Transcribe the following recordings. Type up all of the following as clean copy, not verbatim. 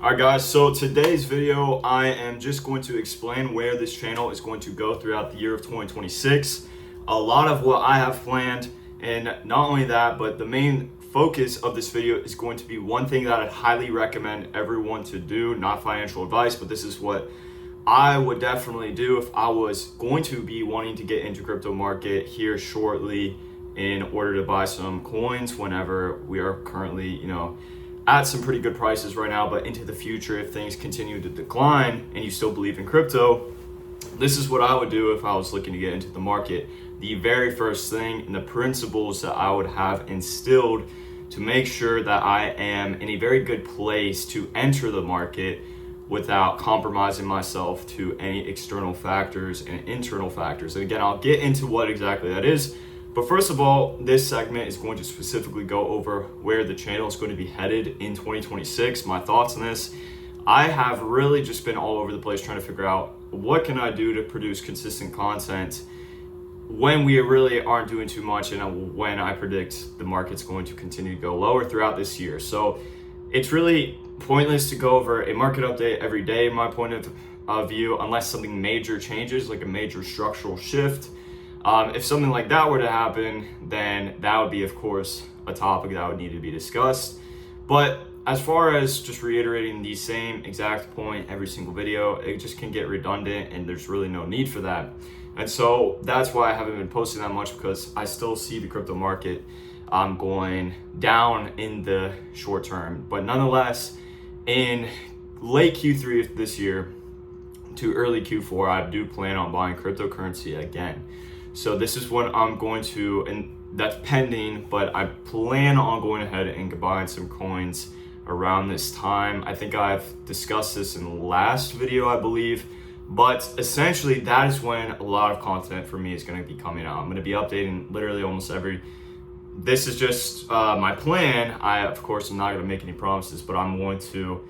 Alright guys, so today's video I am just going to explain where this channel is going to go throughout the year of 2026. A lot of what I have planned, and not only that, but the main focus of this video is going to be one thing that I'd highly recommend everyone to do. Not financial advice, but this is what I would definitely do if I was going to be wanting to get into crypto market here shortly in order to buy some coins whenever we are currently, at some pretty good prices right now, but into the future, if things continue to decline and you still believe in crypto, this is what I would do if I was looking to get into the market. The very first thing and the principles that I would have instilled to make sure that I am in a very good place to enter the market without compromising myself to any external factors and internal factors. And again, I'll get into what exactly that is. But first of all, this segment is going to specifically go over where the channel is going to be headed in 2026, my thoughts on this. I have really just been all over the place trying to figure out what can I do to produce consistent content when we really aren't doing too much and when I predict the market's going to continue to go lower throughout this year. So it's really pointless to go over a market update every day, in my point of view, unless something major changes, like a major structural shift. If something like that were to happen, then that would be, of course, a topic that would need to be discussed. But as far as just reiterating the same exact point every single video, it just can get redundant and there's really no need for that. And so that's why I haven't been posting that much, because I still see the crypto market going down in the short term. But nonetheless, in late Q3 of this year to early Q4, I do plan on buying cryptocurrency again. So this is what I'm going to, and that's pending, but I plan on going ahead and buying some coins around this time. I think I've discussed this in the last video, I believe, but essentially that is when a lot of content for me is going to be coming out. I'm going to be updating literally almost this is just my plan. I, of course, am not going to make any promises, but I'm going to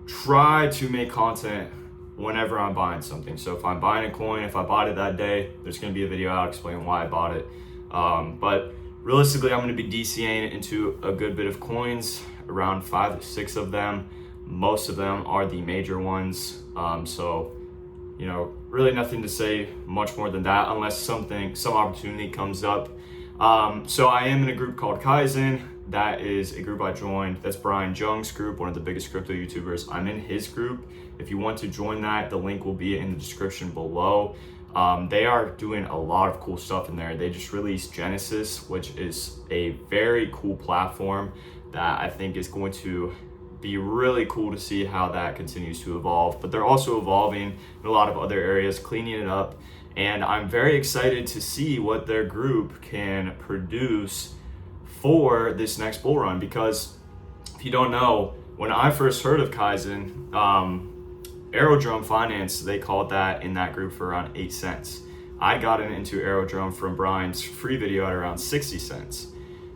try to make content whenever I'm buying something. So if I'm buying a coin, if I bought it that day, there's going to be a video out explaining why I bought it. But realistically, I'm going to be DCAing into a good bit of coins, around 5 to 6 of them. Most of them are the major ones. So, really nothing to say much more than that, unless some opportunity comes up. So I am in a group called Kaizen. That is a group I joined. That's Brian Jung's group, one of the biggest crypto YouTubers. I'm in his group. If you want to join that, the link will be in the description below. They are doing a lot of cool stuff in there. They just released Genesis, which is a very cool platform that I think is going to be really cool to see how that continues to evolve. But they're also evolving in a lot of other areas, cleaning it up. And I'm very excited to see what their group can produce for this next bull run, because if you don't know, when I first heard of Kaizen, Aerodrome Finance, they called that in that group for around 8 cents. I got into Aerodrome from Brian's free video at around 60 cents.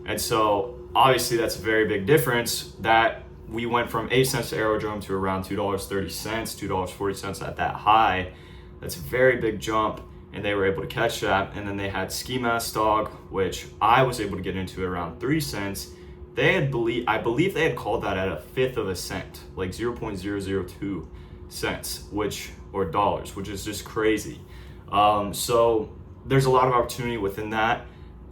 And so obviously that's a very big difference, that we went from 8 cents to Aerodrome to around $2.30, $2.40 at that high. That's a very big jump. And they were able to catch that. And then they had Ski Mask Dog, which I was able to get into around 3 cents. I believe they had called that at a fifth of a cent, like 0.002 cents, or dollars, which is just crazy. So there's a lot of opportunity within that.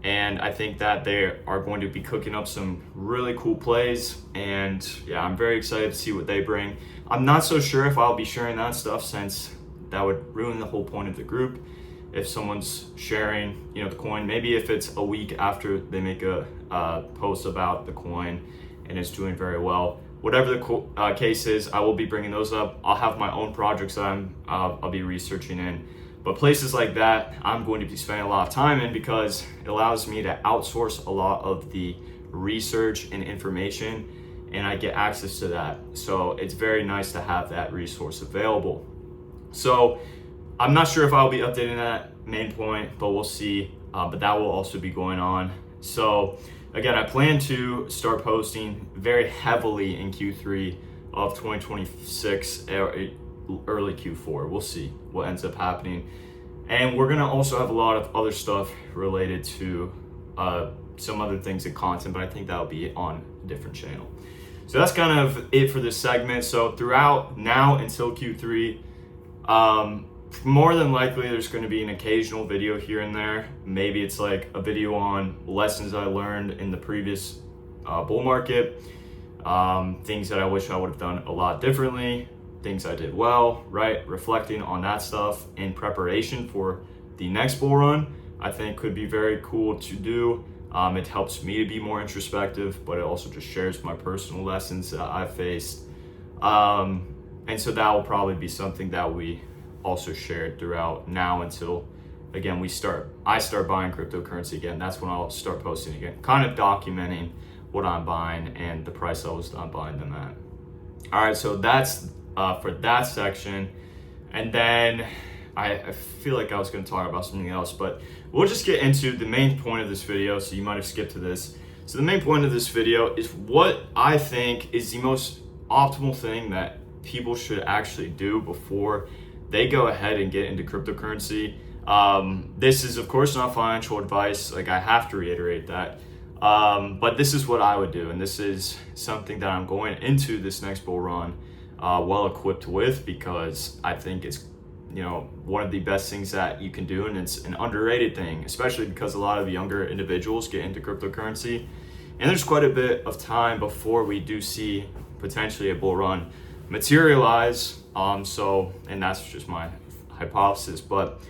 And I think that they are going to be cooking up some really cool plays. And yeah, I'm very excited to see what they bring. I'm not so sure if I'll be sharing that stuff, since that would ruin the whole point of the group. If someone's sharing, the coin, maybe if it's a week after they make a post about the coin and it's doing very well, whatever the case is, I will be bringing those up. I'll have my own projects that I'll be researching in, but places like that, I'm going to be spending a lot of time in, because it allows me to outsource a lot of the research and information, and I get access to that. So it's very nice to have that resource available. So I'm not sure if I'll be updating that main point, but we'll see. But that will also be going on. So again, I plan to start posting very heavily in Q3 of 2026, early Q4. We'll see what ends up happening. And we're gonna also have a lot of other stuff related to some other things in content, but I think that'll be on a different channel. So that's kind of it for this segment. So throughout now until Q3, more than likely there's going to be an occasional video here and there. Maybe it's like a video on lessons I learned in the previous bull market, things that I wish I would have done a lot differently, things I did well, right? Reflecting on that stuff in preparation for the next bull run, I think could be very cool to do. It helps me to be more introspective, but it also just shares my personal lessons that I've faced. And so that will probably be something that we also shared throughout now until, again, I start buying cryptocurrency again. That's when I'll start posting again, kind of documenting what I'm buying and the price levels that I'm buying them at. All right, so that's for that section. And then I feel like I was going to talk about something else, but we'll just get into the main point of this video. So you might have skipped to this. So the main point of this video is what I think is the most optimal thing that people should actually do before they go ahead and get into cryptocurrency. This is of course not financial advice. Like, I have to reiterate that. But this is what I would do. And this is something that I'm going into this next bull run well equipped with, because I think it's one of the best things that you can do, and it's an underrated thing, especially because a lot of younger individuals get into cryptocurrency, and there's quite a bit of time before we do see potentially a bull run materialize. And that's just my hypothesis, but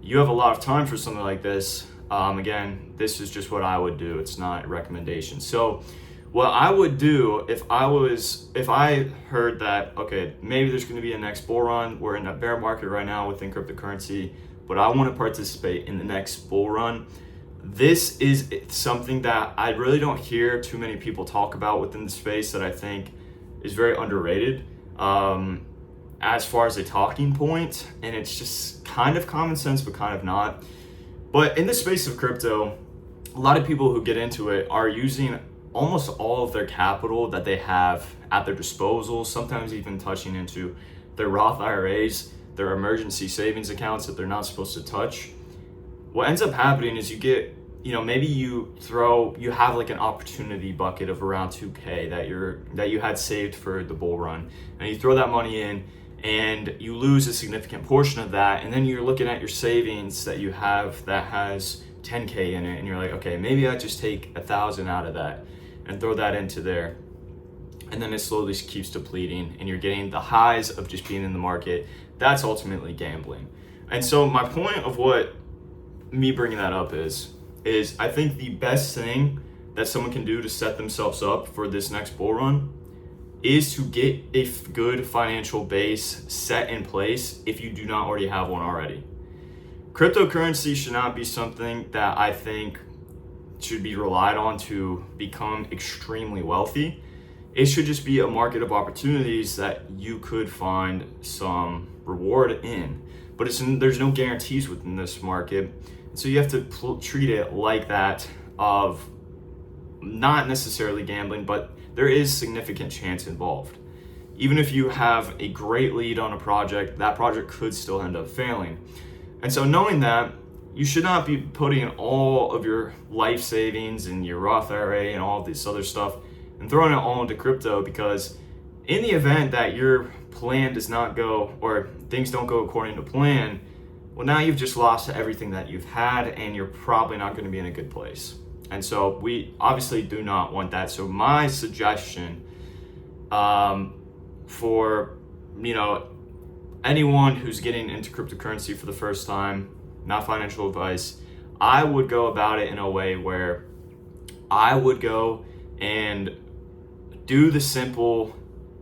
you have a lot of time for something like this. Again, this is just what I would do. It's not a recommendation. So what I would do if I heard that, okay, maybe there's going to be a next bull run. We're in a bear market right now within cryptocurrency, but I want to participate in the next bull run. This is something that I really don't hear too many people talk about within the space, that I think is very underrated as far as a talking point. And it's just kind of common sense, but kind of not. But in the space of crypto, a lot of people who get into it are using almost all of their capital that they have at their disposal, sometimes even touching into their Roth IRAs, their emergency savings accounts that they're not supposed to touch. What ends up happening is you get, maybe you have like an opportunity bucket of around 2K that you had saved for the bull run, and you throw that money in and you lose a significant portion of that, and then you're looking at your savings that you have that has 10K in it, and you're like, okay, maybe I just take 1,000 out of that and throw that into there. And then it slowly keeps depleting, and you're getting the highs of just being in the market. That's ultimately gambling. And so my point of what me bringing that up is I think the best thing that someone can do to set themselves up for this next bull run is to get a good financial base set in place if you do not already have one already. Cryptocurrency should not be something that I think should be relied on to become extremely wealthy. It should just be a market of opportunities that you could find some reward in. But there's no guarantees within this market. So you have to treat it like that, of not necessarily gambling, but there is significant chance involved. Even if you have a great lead on a project, that project could still end up failing. And so knowing that, you should not be putting all of your life savings and your Roth IRA and all of this other stuff and throwing it all into crypto, because in the event that your plan does not go, or things don't go according to plan, well, now you've just lost everything that you've had, and you're probably not going to be in a good place. And so we obviously do not want that. So my suggestion for anyone who's getting into cryptocurrency for the first time, not financial advice, I would go about it in a way where I would go and do the simple,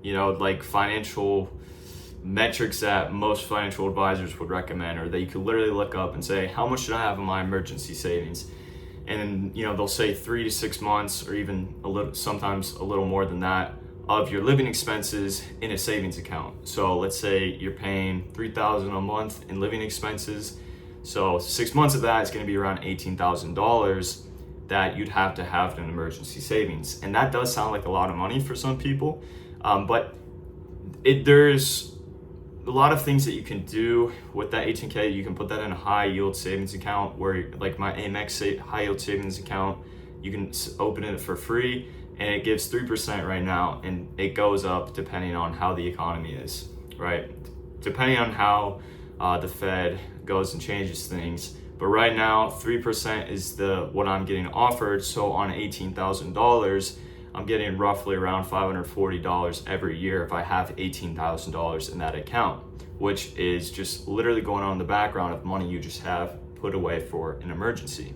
like financial metrics that most financial advisors would recommend, or that you could literally look up and say, how much should I have in my emergency savings? And they'll say 3 to 6 months, or even sometimes a little more than that, of your living expenses in a savings account. So let's say you're paying $3,000 a month in living expenses. So 6 months of that is going to be around $18,000 that you'd have to have in emergency savings. And that does sound like a lot of money for some people, but there's a lot of things that you can do with that 18K. You can put that in a high yield savings account, where like my Amex high yield savings account, you can open it for free, and it gives 3% right now, and it goes up depending on how the economy is, right? Depending on how the Fed goes and changes things. But right now, 3% is what I'm getting offered. So on $18,000, I'm getting roughly around $540 every year if I have $18,000 in that account, which is just literally going on in the background of money you just have put away for an emergency.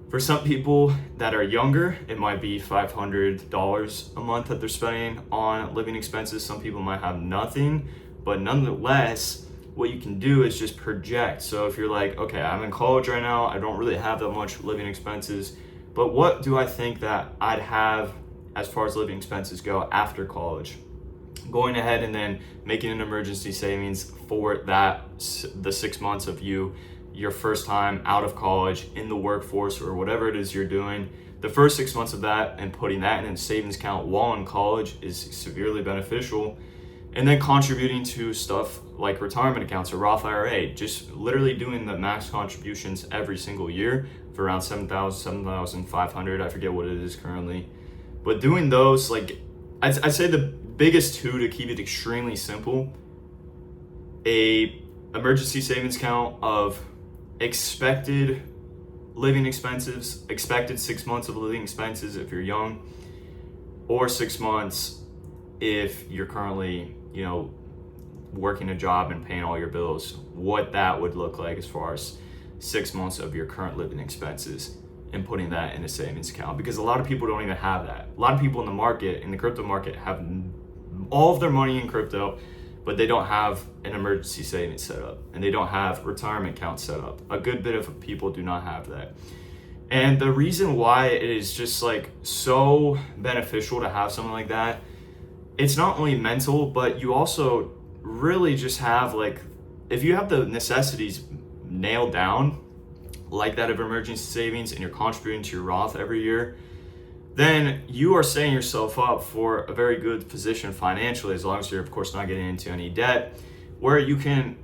For some people that are younger, it might be $500 a month that they're spending on living expenses. Some people might have nothing, but nonetheless, what you can do is just project. So if you're like, okay, I'm in college right now, I don't really have that much living expenses, but what do I think that I'd have as far as living expenses go after college? Going ahead and then making an emergency savings for the 6 months of your first time out of college in the workforce or whatever it is you're doing. The first 6 months of that and putting that in a savings account while in college is severely beneficial. And then contributing to stuff like retirement accounts or Roth IRA, just literally doing the max contributions every single year for around $7,500. I forget what it is currently. But doing those, like, I'd say the biggest two to keep it extremely simple: a emergency savings account of expected living expenses, expected 6 months of living expenses if you're young, or 6 months if you're currently, working a job and paying all your bills, what that would look like as far as 6 months of your current living expenses and putting that in a savings account. Because a lot of people don't even have that. A lot of people in the crypto market, have all of their money in crypto, but they don't have an emergency savings set up, and they don't have retirement accounts set up. A good bit of people do not have that. And the reason why it is just like so beneficial to have something like that, it's not only mental, but you also really just have, like, if you have the necessities nailed down, like that of emergency savings, and you're contributing to your Roth every year, then you are setting yourself up for a very good position financially, as long as you're, of course, not getting into any debt, where you can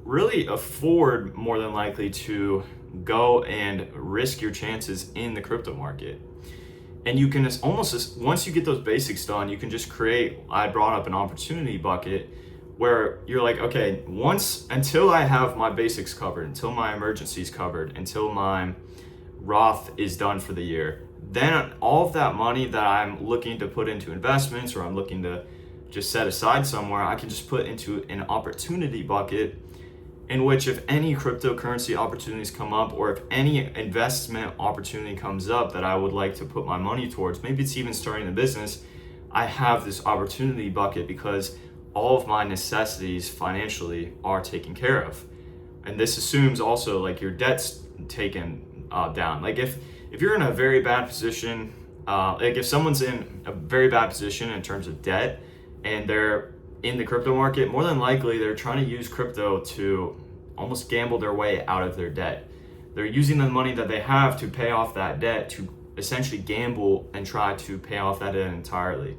really afford, more than likely, to go and risk your chances in the crypto market. And you can once you get those basics done, you can just create, I brought up an opportunity bucket, where you're like, okay, until I have my basics covered, until my emergencies covered, until my Roth is done for the year, then all of that money that I'm looking to put into investments, or I'm looking to just set aside somewhere, I can just put into an opportunity bucket, in which if any cryptocurrency opportunities come up, or if any investment opportunity comes up that I would like to put my money towards, maybe it's even starting a business, I have this opportunity bucket because all of my necessities financially are taken care of. And this assumes also, like, your debt's taken down. Like, if you're in a very bad position, like if someone's in a very bad position in terms of debt, and they're in the crypto market, more than likely they're trying to use crypto to almost gamble their way out of their debt. They're using the money that they have to pay off that debt to essentially gamble and try to pay off that debt entirely.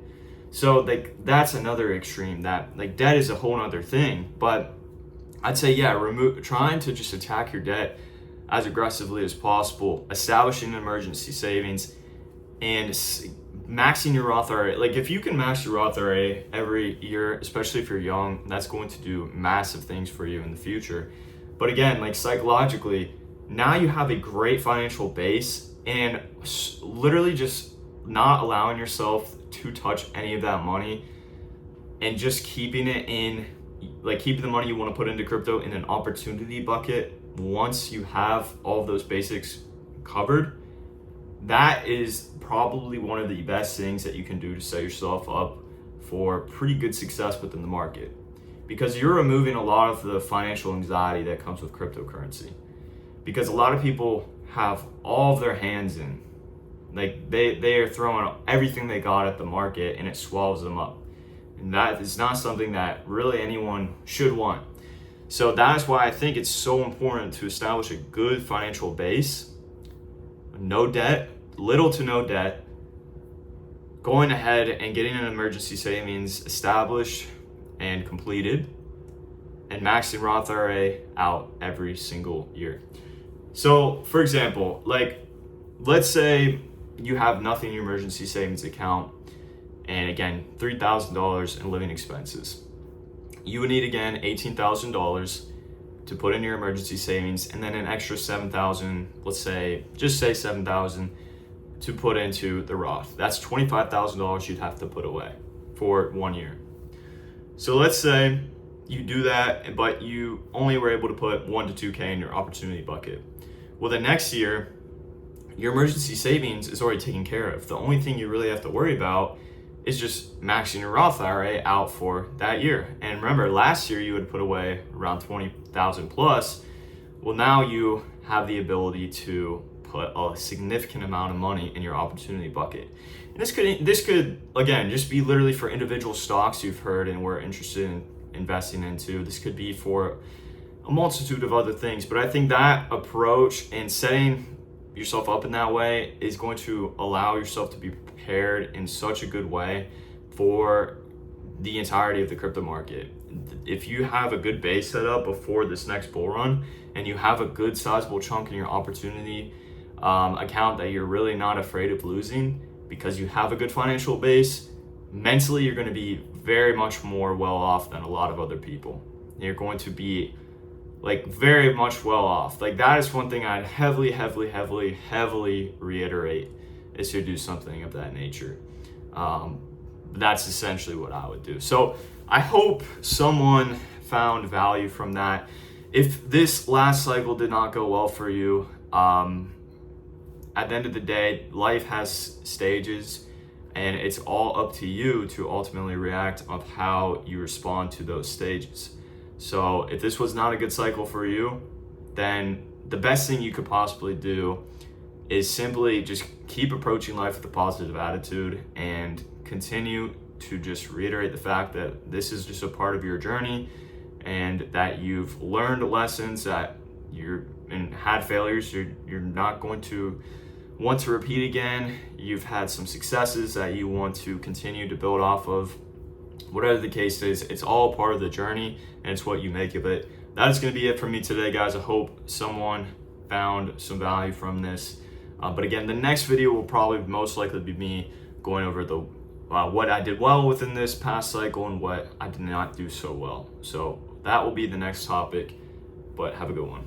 So, like, that's another extreme. That, like, debt is a whole other thing. But I'd say, trying to just attack your debt as aggressively as possible, establishing an emergency savings, and maxing your Roth IRA. Like, if you can max your Roth IRA every year, especially if you're young, that's going to do massive things for you in the future. But again, like, psychologically, now you have a great financial base, and literally just not allowing yourself to touch any of that money, and just keeping it in, like, keeping the money you want to put into crypto in an opportunity bucket. Once you have all of those basics covered, that is probably one of the best things that you can do to set yourself up for pretty good success within the market, because you're removing a lot of the financial anxiety that comes with cryptocurrency. Because a lot of people have all of their hands in, like, they are throwing everything they got at the market, and it swallows them up. And that is not something that really anyone should want. So that's why I think it's so important to establish a good financial base, no debt, little to no debt, going ahead and getting an emergency savings established and completed, and maxing Roth IRA out every single year. So, for example, like, let's say you have nothing in your emergency savings account, and again, $3,000 in living expenses, you would need again $18,000 to put in your emergency savings, and then an extra $7,000, let's say, just say $7,000 to put into the Roth. That's $25,000 you'd have to put away for 1 year. So let's say you do that, but you only were able to put 1 to 2K in your opportunity bucket. Well, the next year, your emergency savings is already taken care of. The only thing you really have to worry about is just maxing your Roth IRA out for that year. And remember, last year you would put away around 20,000 plus. Well, now you have the ability to put a significant amount of money in your opportunity bucket. And this could again just be literally for individual stocks you've heard and were interested in investing into. This could be for a multitude of other things, but I think that approach and setting yourself up in that way is going to allow yourself to be prepared in such a good way for the entirety of the crypto market. If you have a good base set up before this next bull run, and you have a good sizable chunk in your opportunity account that you're really not afraid of losing because you have a good financial base, mentally you're going to be very much more well off than a lot of other people. You're going to be like very much well off. Like that is one thing I'd heavily reiterate, is to do something of that nature. That's essentially what I would do. So I hope someone found value from that. If this last cycle did not go well for you, at the end of the day, life has stages, and it's all up to you to ultimately react of how you respond to those stages. So if this was not a good cycle for you, then the best thing you could possibly do is simply just keep approaching life with a positive attitude and continue to just reiterate the fact that this is just a part of your journey, and that you've learned lessons, that you're and had failures you're not going to want to repeat again. You've had some successes that you want to continue to build off of. Whatever the case is, it's all part of the journey, and it's what you make of it. That is going to be it from me today, guys. I hope someone found some value from this. But again, the next video will probably most likely be me going over the what I did well within this past cycle and what I did not do so well. So that will be the next topic, but have a good one.